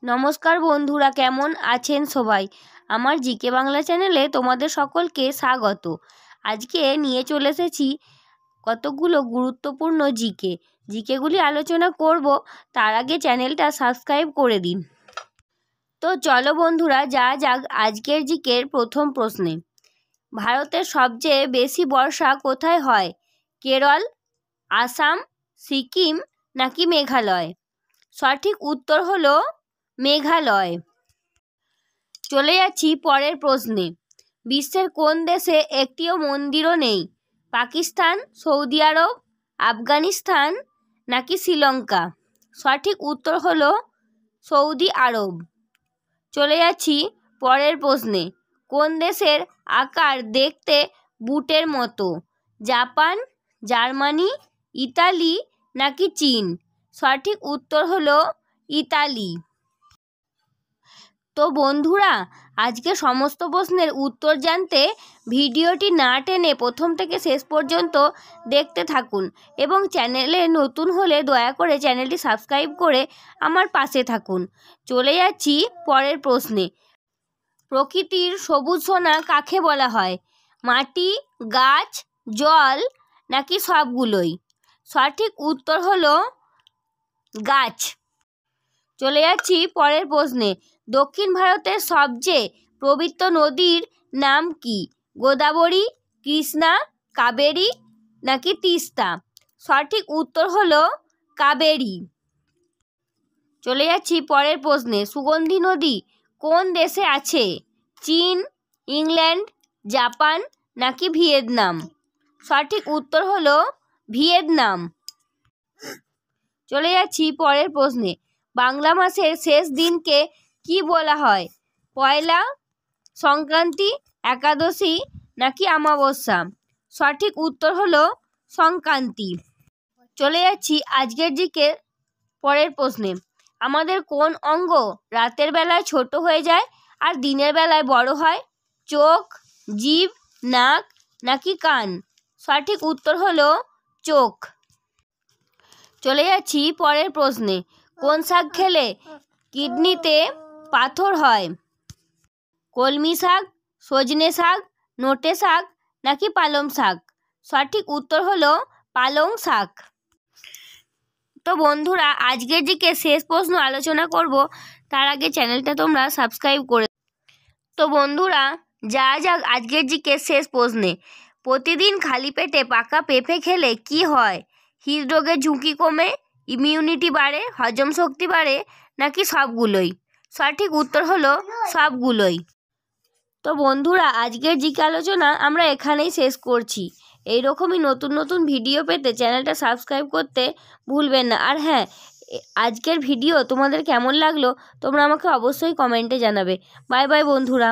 নমস্কার বন্ধুরা, কেমন আছেন সবাই? আমার জিকে বাংলা চ্যানেলে তোমাদের সকলকে স্বাগত। আজকে নিয়ে চলে এসেছি কতগুলো গুরুত্বপূর্ণ জিকেগুলি আলোচনা করব। তার আগে চ্যানেলটা সাবস্ক্রাইব করে দিন। তো চলো বন্ধুরা, যাক আজকের জিকের প্রথম প্রশ্নে। ভারতের সবচেয়ে বেশি বর্ষা কোথায় হয়? কেরল, আসাম, সিকিম নাকি মেঘালয়? সঠিক উত্তর হলো মেঘালয়। চলে যাচ্ছি পরের প্রশ্নে। বিশ্বের কোন দেশে একটিও মন্দিরও নেই? পাকিস্তান, সৌদি আরব, আফগানিস্তান নাকি শ্রীলঙ্কা? সঠিক উত্তর হলো সৌদি আরব। চলে যাচ্ছি পরের প্রশ্নে। কোন দেশের আকার দেখতে বুটের মতো? জাপান, জার্মানি, ইতালি নাকি চীন? সঠিক উত্তর হলো ইতালি। তো বন্ধুরা, আজকে সমস্ত প্রশ্নের উত্তর জানতে ভিডিওটি না টেনে প্রথম থেকে শেষ পর্যন্ত দেখতে থাকুন এবং চ্যানেলে নতুন হলে দয়া করে চ্যানেলটি সাবস্ক্রাইব করে আমার পাশে থাকুন। চলে যাচ্ছি পরের প্রশ্নে। প্রকৃতির সবুজ সোনা কাকে বলা হয়? মাটি, গাছ, জল নাকি সবগুলোই? সঠিক উত্তর হলো গাছ। চলে যাচ্ছি পরের প্রশ্নে। দক্ষিণ ভারতের সবচেয়ে পবিত্র নদীর নাম কি? গোদাবরী, কৃষ্ণা, কাবেরী নাকি তিস্তা? সঠিক উত্তর হলো কাবেরী। চলে যাচ্ছি পরের প্রশ্নে। সুগন্ধি নদী কোন দেশে আছে? চীন, ইংল্যান্ড, জাপান নাকি ভিয়েতনাম? সঠিক উত্তর হলো ভিয়েতনাম। চলে যাচ্ছি পরের প্রশ্নে। বাংলা মাসের শেষ দিনকে কি বলা হয়? পয়লা, সংক্রান্তি, একাদশী নাকি অমাবস্যা? সঠিক উত্তর হলো সংক্রান্তি। চলে যাচ্ছি আজকের জিকে পরের প্রশ্নে। আমাদের কোন অঙ্গ রাতের বেলায় ছোট হয়ে যায় আর দিনের বেলায় বড় হয়? চোখ, জিভ, নাক নাকি কান? সঠিক উত্তর হলো চোখ। চলে যাচ্ছি পরের প্রশ্নে। কোন শাক খেলে কিডনিতে পাথর হয়? কলমি শাক, সজনে শাক, নোটে শাক নাকি পালং শাক? সঠিক উত্তর হলো পালং শাক। তো বন্ধুরা, আজকের জিকে শেষ প্রশ্ন আলোচনা করব, তার আগে চ্যানেলটা তোমরা সাবস্ক্রাইব করে। তো বন্ধুরা, যাক আজকের জিকে শেষ প্রশ্নে। প্রতিদিন খালি পেটে পাকা পেঁপে খেলে কি হয়? হৃদরোগের ঝুঁকি কমে, ইমিউনিটি বাড়ে, হজম শক্তি বাড়ে নাকি সবগুলোই? সঠিক উত্তর হলো সবগুলোই। তো বন্ধুরা, আজকের জিকে আলোচনা আমরা এখানেই শেষ করছি। এইরকমই নতুন নতুন ভিডিও পেতে চ্যানেলটা সাবস্ক্রাইব করতে ভুলবেন না। আর হ্যাঁ, আজকের ভিডিও তোমাদের কেমন লাগলো তোমরা আমাকে অবশ্যই কমেন্টে জানাবে। বাই বাই বন্ধুরা।